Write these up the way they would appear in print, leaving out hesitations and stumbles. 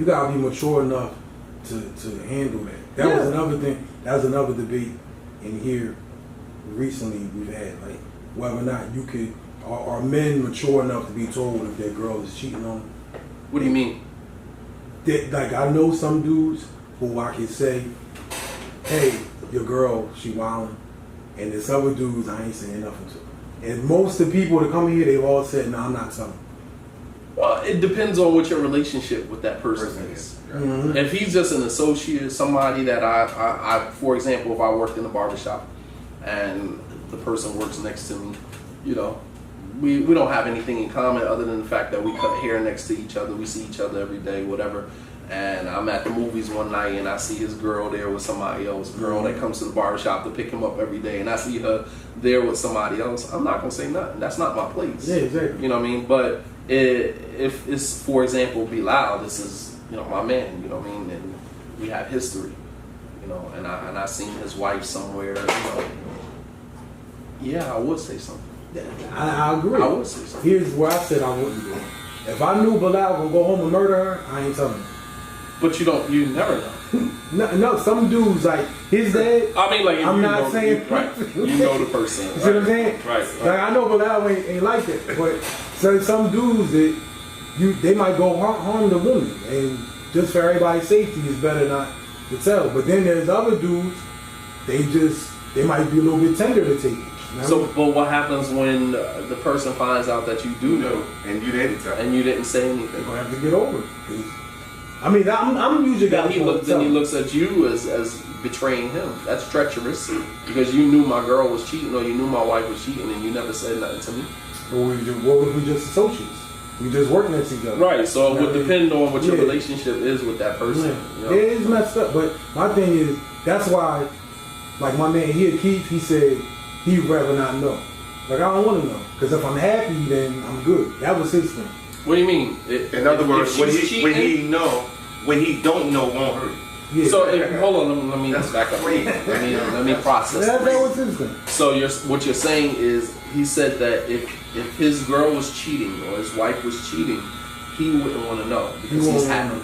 you gotta be mature enough to handle that. That was another thing. That was another debate in here recently we've had, like whether or not you could are men mature enough to be told if their girl is cheating on them. What do you mean? Like I know some dudes who I can say, hey, your girl, she wildin', and there's other dudes I ain't saying nothing to. And most of the people that come here, they've all said, no, I'm not telling. Well, it depends on what your relationship with that person is. Mm-hmm. If he's just an associate, somebody that I, for example, if I worked in a barbershop and the person works next to me, you know, we don't have anything in common other than the fact that we cut hair next to each other, we see each other every day, whatever. And I'm at the movies one night and I see his girl there with somebody else, girl that comes to the barbershop to pick him up every day, and I see her there with somebody else. I'm not gonna say nothing. That's not my place. Yeah, exactly. You know what I mean? But if it's, for example, Bilal, this is, you know, my man, you know what I mean, and we have history, you know, and I seen his wife somewhere, you know. Yeah, I would say something. I agree. I would say something. Here's where I said I wouldn't do it. If I knew Bilal would go home and murder her, I ain't telling her. But you never know. No, some dudes, like his dad. I mean, like, I'm not saying right. You know the person. You see what I'm saying? Right. Like I know Bilal ain't like that, but so some dudes that they might go harm the woman, and just for everybody's safety, it's better not to tell. But then there's other dudes, they might be a little bit tender to take it. You know? So, but what happens when the person finds out that you do know and you didn't tell, and you didn't say anything? They're gonna have to get over it. I mean, I'm usually then he looks at you as betraying him. That's treacherous because you knew my girl was cheating or you knew my wife was cheating and you never said nothing to me. What if we just associates? We just working at each other. Right. So it would depend on what your relationship is with that person. Yeah. You know? It is messed up, but my thing is that's why, like my man here, Keith, he said he'd rather not know. Like I don't want to know because if I'm happy, then I'm good. That was his thing. What do you mean? In other words, when he don't know won't hurt. Yeah. So hold on, let me back up. Let me process. That was his thing. So what you're saying is he said that if his girl was cheating or his wife was cheating, he wouldn't want to know because he's happy.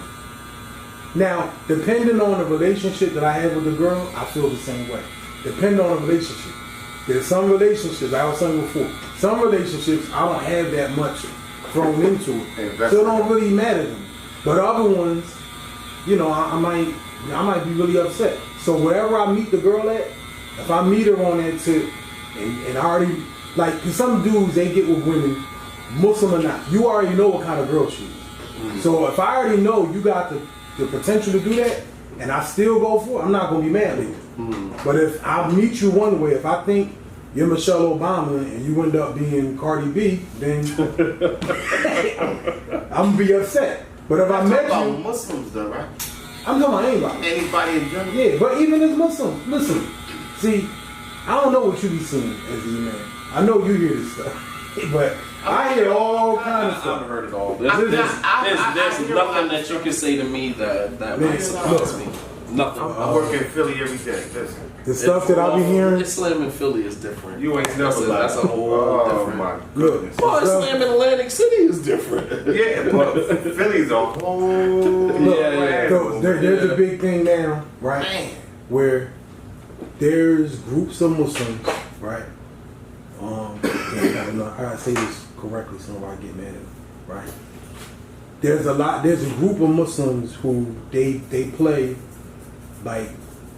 Now, depending on the relationship that I have with the girl, I feel the same way. Depending on the relationship. There's some relationships, I was saying before, some relationships I don't have that much thrown into it. So it don't really matter to me. But other ones, you know, I might be really upset. So wherever I meet the girl at, if I meet her on that tip, and I already, like, cause some dudes, they get with women, Muslim or not, you already know what kind of girl she is. Mm-hmm. So if I already know you got the potential to do that, and I still go for it, I'm not going to be mad at you. Mm-hmm. But if I meet you one way, if I think you're Michelle Obama and you end up being Cardi B, then I'm going to be upset. But if I met you... about Muslims though, right? I'm talking about anybody. Anybody in general? Yeah, but even as Muslims, listen, see, I don't know what you be seeing as a man. I know you hear this stuff, but I hear all kinds of stuff. I've heard it all. There's nothing that you can say to me that might surprise me. Nothing. I work in Philly every day. Listen. The stuff that I be hearing. Islam in Philly is different. You ain't never That's a whole different. My goodness. Well, Islam in Atlantic City is different. Yeah, but Philly's a whole. So there's a big thing now, right? Man. Where there's groups of Muslims, right? I don't know how I say this correctly, so nobody get mad at me, right? There's a group of Muslims who they play like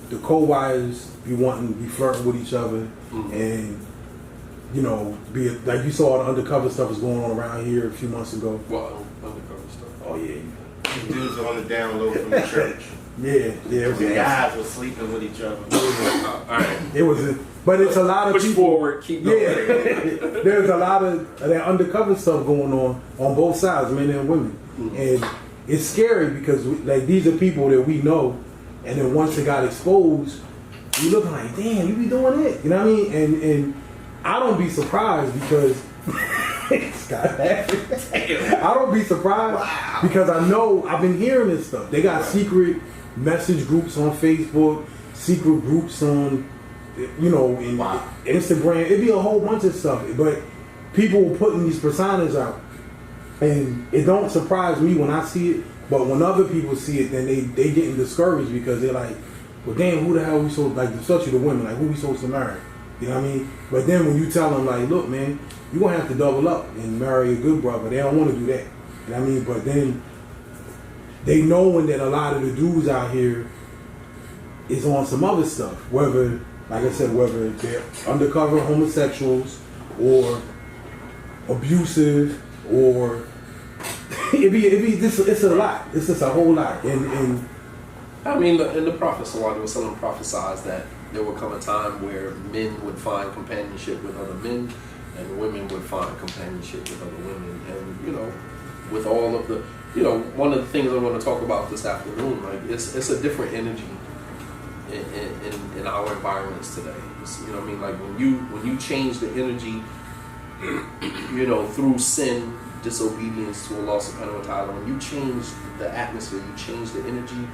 the co-wives be flirting with each other, and you know, be like you saw the undercover stuff was going on around here a few months ago. Well, undercover stuff. Oh yeah. These dudes are on the down low from the church. Yeah. The guys were sleeping with each other. All right. It was, but it's a lot of push people. Forward, keep going. Yeah. There's a lot of that undercover stuff going on both sides, men and women, and it's scary because like these are people that we know, and then once it got exposed, we looking like, damn, you be doing it, you know what I mean? And I don't be surprised because I don't be surprised because I know I've been hearing this stuff. They got secret message groups on Facebook, secret groups on, you know, in Instagram. It'd be a whole bunch of stuff, but people were putting these personas out, and it don't surprise me when I see it But when other people see it, then they getting discouraged because they're like, well, damn, who the hell are we supposed, like, especially the women, like, who we supposed to marry? You know what I mean? But then when you tell them, like, look, man, you're going to have to double up and marry a good brother. They don't want to do that. You know what I mean? But then they knowing that a lot of the dudes out here is on some other stuff. Whether, like I said, whether they're undercover homosexuals or abusive or it's a lot. It's just a whole lot. And I mean, in the Prophet Sallallahu Alaihi Wasallam prophesied that there would come a time where men would find companionship with other men and women would find companionship with other women. And, you know, with all of the, you know, one of the things I want to talk about this afternoon, like, it's a different energy in our environments today. It's, you know what I mean? Like, when you change the energy, you know, through sin, disobedience to Allah subhanahu wa ta'ala, when you change the atmosphere, you change the energy,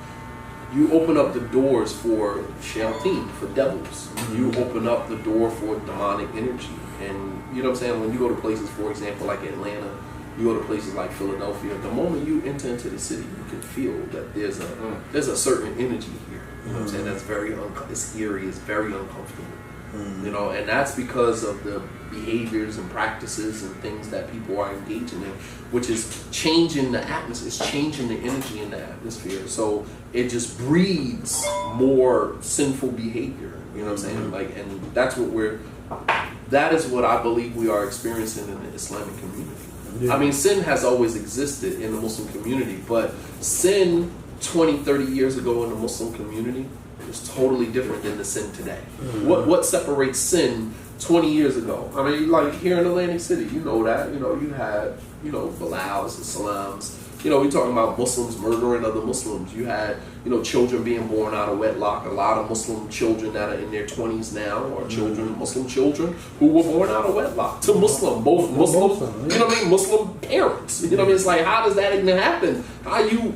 you open up the doors for shayateen, for devils. You open up the door for demonic energy. And you know what I'm saying? When you go to places, for example, like Atlanta, you go to places like Philadelphia, the moment you enter into the city, you can feel that there's a certain energy here. You know what I'm saying? That's it's eerie, it's very uncomfortable. You know, and that's because of the behaviors and practices and things that people are engaging in, which is changing the atmosphere, it's changing the energy in the atmosphere. So it just breeds more sinful behavior. You know what I'm saying? Like, and that is what I believe we are experiencing in the Islamic community. Yeah. I mean, sin has always existed in the Muslim community, but sin 20, 30 years ago in the Muslim community is totally different than the sin today. What separates sin 20 years ago? I mean, like here in Atlantic City, you know that. You know, you had, you know, Bilals and Salams. You know, we're talking about Muslims murdering other Muslims. You had, you know, children being born out of wedlock. A lot of Muslim children that are in their 20s now are children, Muslim children who were born out of wedlock to Muslim, both Muslim, you know what I mean, Muslim parents. You know what I mean? It's like, how does that even happen?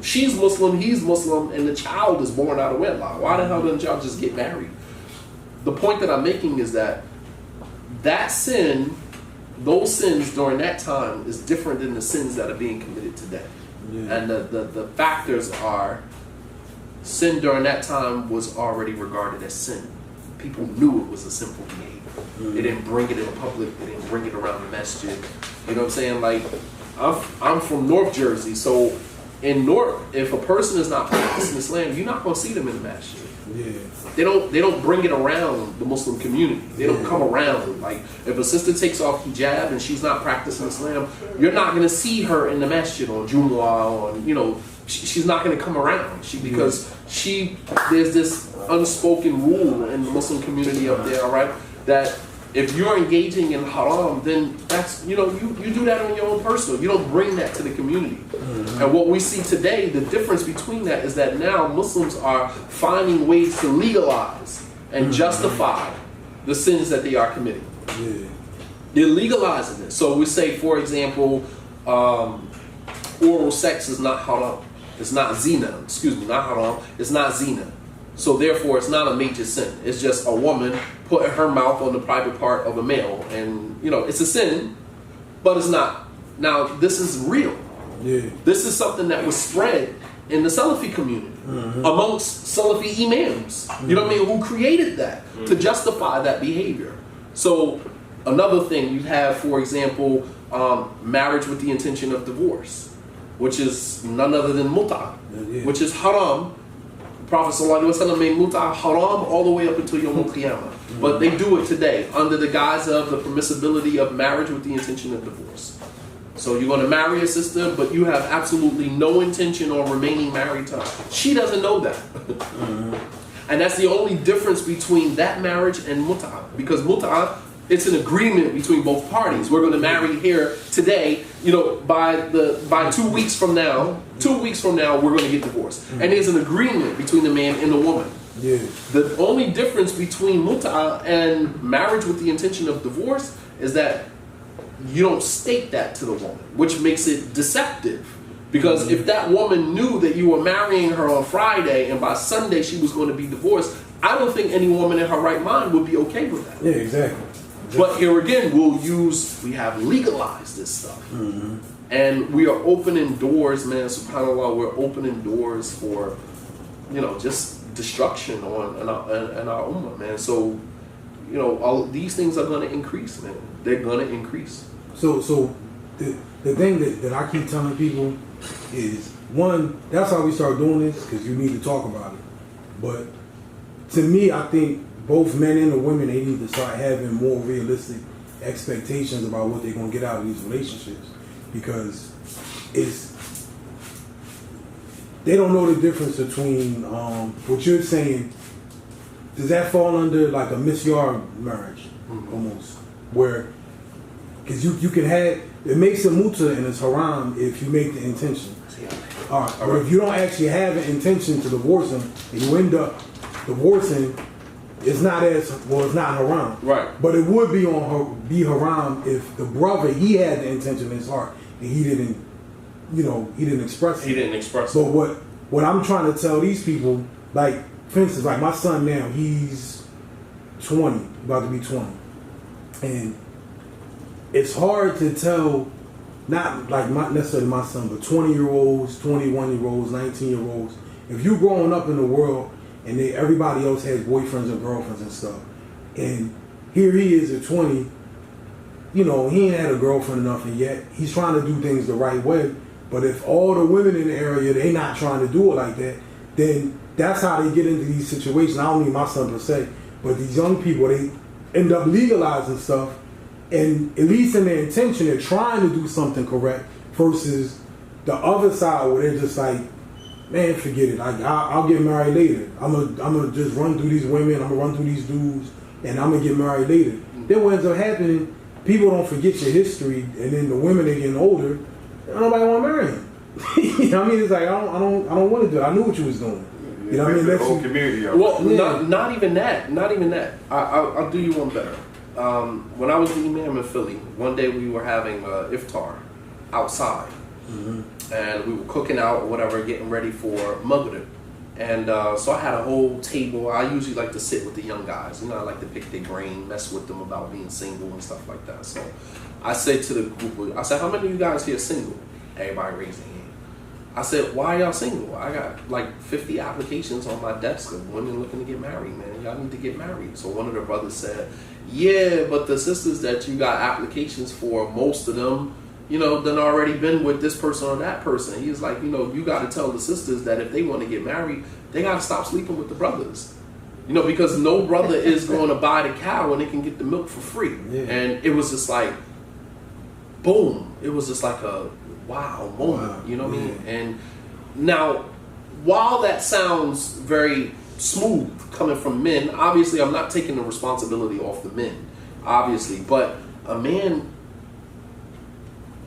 She's Muslim, he's Muslim, and the child is born out of wedlock. Why the hell didn't y'all just get married? The point that I'm making is that sin, those sins during that time is different than the sins that are being committed today. Yeah. And the factors are, sin during that time was already regarded as sin. People knew it was a sinful behavior. They didn't bring it in public. They didn't bring it around the masjid. You know what I'm saying? Like, I'm from North Jersey, so in North, if a person is not practicing Islam, you're not going to see them in the masjid. Yeah. They don't bring it around the Muslim community. They don't come around. Like, if a sister takes off hijab and she's not practicing Islam, you're not going to see her in the masjid on Jumu'ah, on, you know, she's not going to come around. Because there's this unspoken rule in the Muslim community up there, all right, that if you're engaging in haram, then that's, you know, you do that on your own personal. You don't bring that to the community. And what we see today, the difference between that is that now Muslims are finding ways to legalize and justify the sins that they are committing. They're legalizing it. So we say, for example, oral sex is not haram. It's not zina. Excuse me, not haram. It's not zina. So therefore, it's not a major sin. It's just a woman putting her mouth on the private part of a male. And, you know, it's a sin, but it's not. Now, this is real. Yeah. This is something that was spread in the Salafi community amongst Salafi imams. You know what I mean? Who created that to justify that behavior. So another thing, you have, for example, marriage with the intention of divorce, which is none other than muta, which is haram. Prophet ﷺ made muta haram all the way up until Yawm al-Qiyamah. But they do it today under the guise of the permissibility of marriage with the intention of divorce. So you're going to marry a sister, but you have absolutely no intention on remaining married to her. She doesn't know that. And that's the only difference between that marriage and muta. Because muta, it's an agreement between both parties. We're going to marry here today. You know, by 2 weeks from now, we're going to get divorced. And there's an agreement between the man and the woman. Yeah. The only difference between muta and marriage with the intention of divorce is that you don't state that to the woman, which makes it deceptive. Because if that woman knew that you were marrying her on Friday and by Sunday she was going to be divorced, I don't think any woman in her right mind would be okay with that. Yeah, exactly. But here again, we have legalized this stuff. And we are opening doors, man, subhanAllah, we're opening doors for, just destruction on in our ummah, man. So, all these things are going to increase, man. They're going to increase. So the thing that I keep telling people is, one, that's how we start doing this, because you need to talk about it. But to me, I think both men and the women, they need to start having more realistic expectations about what they're going to get out of these relationships, because they don't know the difference between what you're saying. Does that fall under like a misyard marriage, almost, where because you can have, it makes a muta and it's haram if you make the intention. All right, but if you don't actually have an intention to divorce him and you end up divorcing, it's not it's not haram. Right. But it would be haram if the brother, he had the intention in his heart and he didn't express it. He didn't express it. it. But what I'm trying to tell these people, like, for instance, like my son now, he's 20, about to be 20. And it's hard to tell, not necessarily my son, but 20-year-olds, 21-year-olds, 19-year-olds. If you're growing up in the world and everybody else has boyfriends and girlfriends and stuff, and here he is at 20, he ain't had a girlfriend or nothing yet. He's trying to do things the right way. But if all the women in the area, they not trying to do it like that, then that's how they get into these situations. I don't mean my son per se, but these young people, they end up legalizing stuff, and at least in their intention, they're trying to do something correct, versus the other side where they're just like, man, forget it. I'll get married later. I'm gonna just run through these women. I'm gonna run through these dudes, and I'm gonna get married later. Then what ends up happening, people don't forget your history, and then the women are getting older. Nobody want to marry him. You know what I mean? It's like I don't want to do it. I knew what you was doing. You know what I mean? The whole community. Well, yeah. not even that. Not even that. I'll do you one better. When I was the imam in Philly, one day we were having iftar outside, and we were cooking out or whatever, getting ready for Maghrib. And so I had a whole table. I usually like to sit with the young guys. I like to pick their brain, mess with them about being single and stuff like that. So I said to the group, I said, how many of you guys here single? Everybody raised their hand. I said, why are y'all single? I got like 50 applications on my desk of women looking to get married, man. Y'all need to get married. So one of the brothers said, yeah, but the sisters that you got applications for, most of them, done already been with this person or that person. He was like, you got to tell the sisters that if they want to get married, they got to stop sleeping with the brothers. Because no brother is going to buy the cow when they can get the milk for free. Yeah. And it was just like, boom. It was just like a wow moment. Wow. You know what I mean? And now, while that sounds very smooth coming from men, obviously I'm not taking the responsibility off the men, obviously. But a man,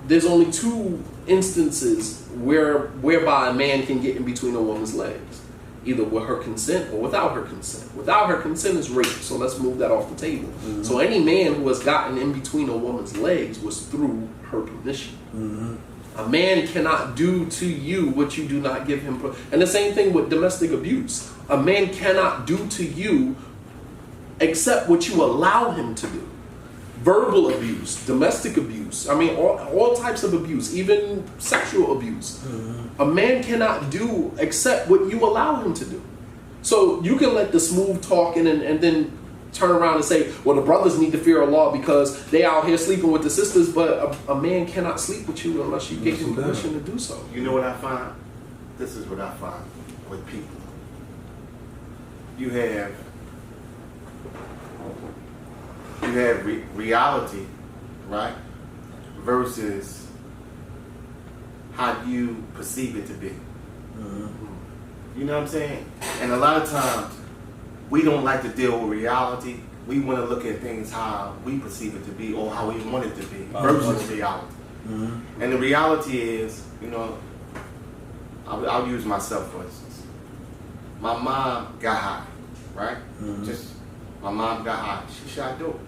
there's only two instances whereby a man can get in between a woman's legs. Either with her consent or without her consent. Without her consent is rape, so let's move that off the table. Mm-hmm. So any man who has gotten in between a woman's legs was through her permission. Mm-hmm. A man cannot do to you what you do not give him. And the same thing with domestic abuse. A man cannot do to you except what you allow him to do. Verbal abuse, domestic abuse, all types of abuse, even sexual abuse. Mm-hmm. A man cannot do except what you allow him to do. So you can let the smooth talking and then turn around and say, well, the brothers need to fear Allah because they out here sleeping with the sisters, but a man cannot sleep with you unless you give him permission to do so. You know what I find? This is what I find with people. You have reality, right, versus how you perceive it to be. Mm-hmm. You know what I'm saying? And a lot of times, we don't like to deal with reality. We want to look at things how we perceive it to be or how we want it to be versus reality. Mm-hmm. And the reality is, I'll use myself for instance. My mom got high, right? Mm-hmm. My mom got high. She shot dope.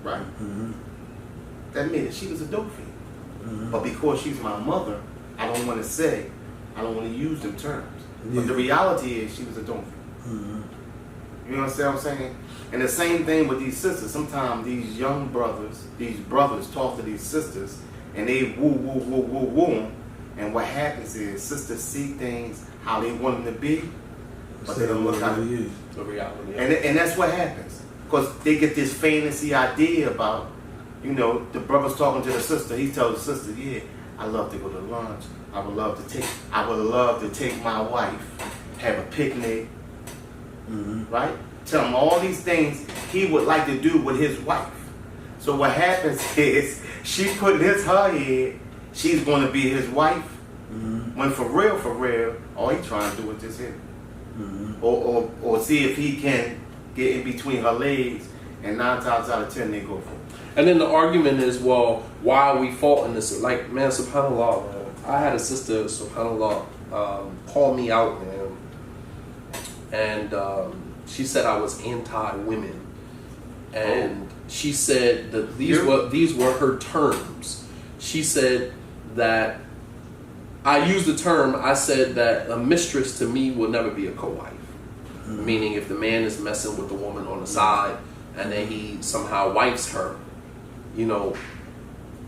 Right? Mm-hmm. That means she was a dope fiend. Mm-hmm. But because she's my mother, I don't want to use them terms. Yeah. But the reality is she was a dope fiend. Mm-hmm. You understand what I'm saying? And the same thing with these sisters. Sometimes these young brothers, these brothers talk to these sisters and they woo. And what happens is sisters see things how they want them to be, but they don't look how it is. The reality. And that's what happens. Because they get this fantasy idea about, you know, the brother's talking to the sister. He tells the sister, yeah, I love to go to lunch. I would love to take my wife, have a picnic, right? Tell him all these things he would like to do with his wife. So what happens is she put in her head she's going to be his wife. When for real, all he trying to do is just hit her. Or see if he can get in between her legs, and 9 times out of 10 they go for it. And then the argument is, well, why are we faulting this? Like, man, subhanAllah, man. I had a sister, subhanAllah, call me out, man. And she said I was anti-women. And she said that these were her terms. She said that, I used the term, I said that a mistress to me will never be a co-wife. Meaning if the man is messing with the woman on the side and then he somehow wifes her, you know,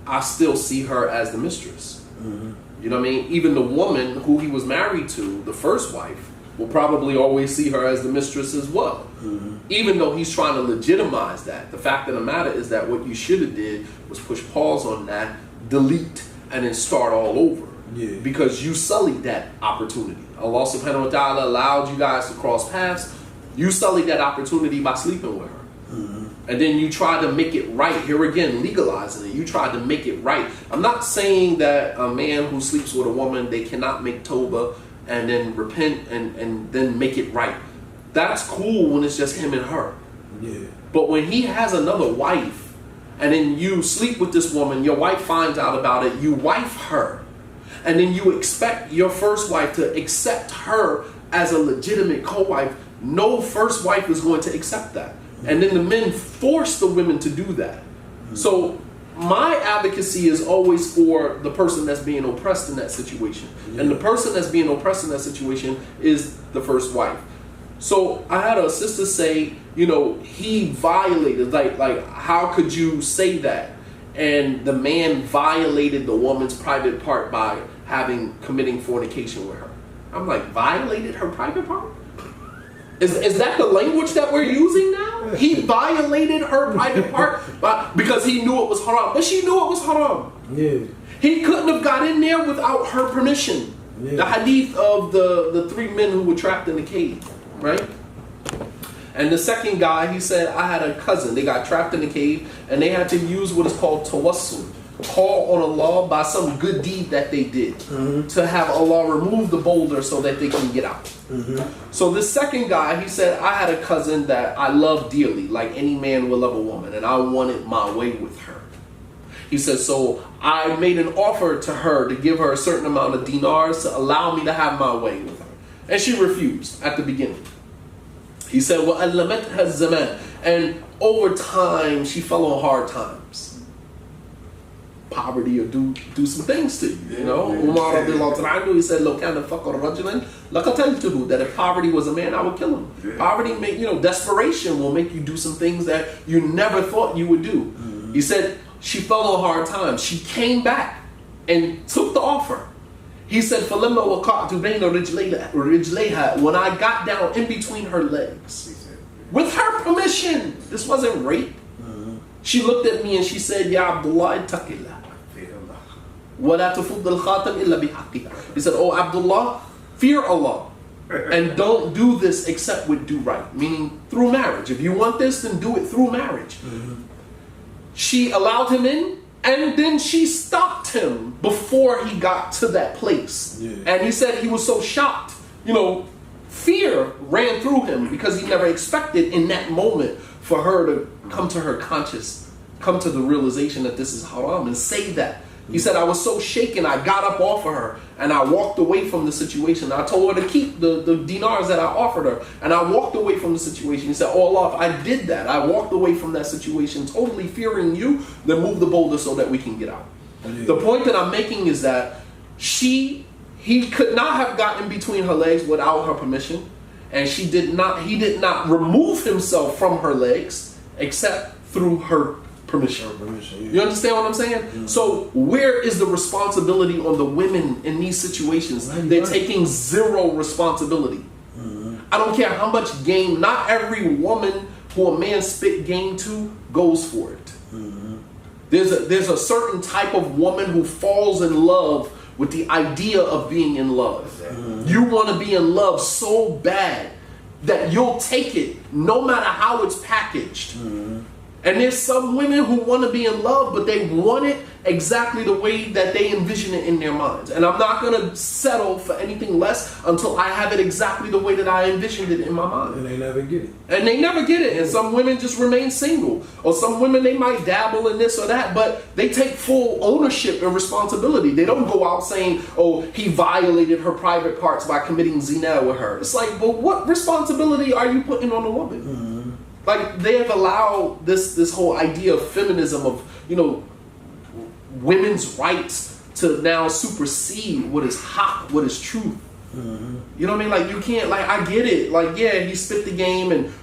I still see her as the mistress. You know what I mean? Even the woman who he was married to, the first wife, will probably always see her as the mistress as well. Even though he's trying to legitimize that. The fact of the matter is that what you should have did was push pause on that, delete, and then start all over. Because you sullied that opportunity. Allah subhanahu wa ta'ala allowed you guys to cross paths. You sullied that opportunity by sleeping with her. And then you try to make it right. Here again, legalizing it. You tried to make it right. I'm not saying that a man who sleeps with a woman, they cannot make tawbah and then repent and then make it right. That's cool when it's just him and her. But when he has another wife and then you sleep with this woman, your wife finds out about it, you wife her, and then you expect your first wife to accept her as a legitimate co-wife, no first wife is going to accept that. And then the men force the women to do that. So my advocacy is always for the person that's being oppressed in that situation. And the person that's being oppressed in that situation is the first wife. So I had a sister say, you know, he violated, like how could you say that? And the man violated the woman's private part by committing fornication with her. I'm like, violated her private part? Is that the language that we're using now? He violated her private part because he knew it was haram. But she knew it was haram. He couldn't have got in there without her permission. The hadith of the 3 men who were trapped in the cave, right? And the second guy, he said, I had a cousin. They got trapped in the cave and they had to use what is called tawassul. Call on Allah by some good deed that they did to have Allah remove the boulder so that they can get out. So this second guy, he said, I had a cousin that I loved dearly, like any man will love a woman, and I wanted my way with her. He said, so I made an offer to her to give her a certain amount of dinars to allow me to have my way with her. And she refused at the beginning. He said, وَأَلَّمَتْهَا الزَّمَانِ, and over time, she fell on hard times. Poverty will do some things to you, you know. Umar radiallahu anhu, he said, "Lo kana faqr rajulan laqataltuhu," that if poverty was a man, I would kill him. Poverty desperation will make you do some things that you never thought you would do. He said she fell on hard times. She came back and took the offer. He said, فَلَمَّا وَقَعْتُ بَيْنَ رِجْلَيْهَا, when I got down in between her legs, with her permission, this wasn't rape. She looked at me and she said, Ya Abdullah, ittaqillah. وَلَا تَفُضَّ الْخَاتَمِ إِلَّا بِحَقِّهَا. He said, oh Abdullah, fear Allah. And don't do this except with do right. Meaning through marriage. If you want this, then do it through marriage. She allowed him in, and then she stopped him before he got to that place. And he said he was so shocked. Fear ran through him because he never expected in that moment for her to come to her conscious, come to the realization that this is haram and say that. He said, I was so shaken, I got up off of her and I walked away from the situation. I told her to keep the dinars that I offered her, and I walked away from the situation. He said, oh Allah, if I did that, I walked away from that situation totally fearing you, then move the boulder so that we can get out. The point that I'm making is that he could not have gotten between her legs without her permission, and he did not remove himself from her legs except through her permission. Yeah. You understand what I'm saying? So where is the responsibility on the women in these situations? They're taking zero responsibility. I don't care how much game. Not every woman who a man spit game to goes for it. There's a certain type of woman who falls in love with the idea of being in love. You want to be in love so bad that you'll take it no matter how it's packaged. And there's some women who want to be in love, but they want it exactly the way that they envision it in their minds. And I'm not going to settle for anything less until I have it exactly the way that I envisioned it in my mind. And they never get it. And they never get it. And some women just remain single. Or some women, they might dabble in this or that, but they take full ownership and responsibility. They don't go out saying, oh, he violated her private parts by committing zina with her. It's like, but what responsibility are you putting on the woman? Like, they have allowed this whole idea of feminism, of, you know, women's rights to now supersede what is hot, what is truth. You know what I mean? Like, you can't, like, I get it. Like, yeah, he spit the game, and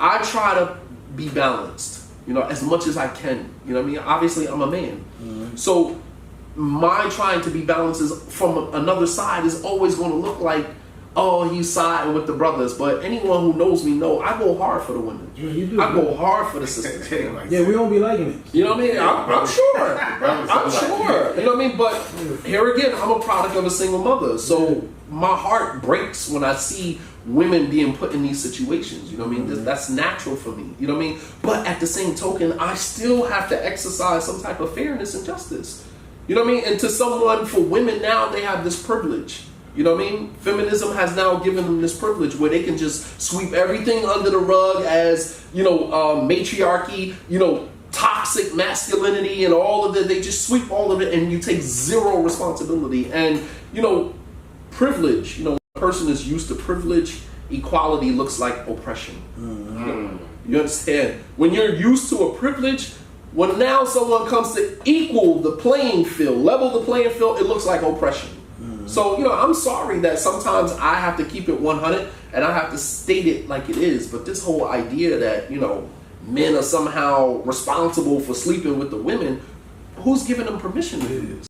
I try to be balanced, you know, as much as I can. You know what I mean? Obviously, I'm a man. So my trying to be balanced is from another side is always going to look like, oh, he's siding with the brothers. But anyone who knows me know I go hard for the women. Yeah, you do. I go hard for the sisters. Yeah, we don't be liking it. You know what I mean? I'm sure. I'm sure. You know what I mean? But here again, I'm a product of a single mother. So my heart breaks when I see women being put in these situations. You know what I mean? That's natural for me. You know what I mean? But at the same token, I still have to exercise some type of fairness and justice. You know what I mean? And to someone, for women now, they have this privilege. You know what I mean? Feminism has now given them this privilege where they can just sweep everything under the rug as, you know, matriarchy, you know, toxic masculinity and all of that. They just sweep all of it and you take zero responsibility. And, you know, privilege, you know, when a person is used to privilege, equality looks like oppression. You understand? When you're used to a privilege, when now someone comes to equal the playing field, level the playing field, it looks like oppression. So, you know, I'm sorry that sometimes I have to keep it 100 and I have to state it like it is. But this whole idea that, you know, men are somehow responsible for sleeping with the women, who's giving them permission to do this?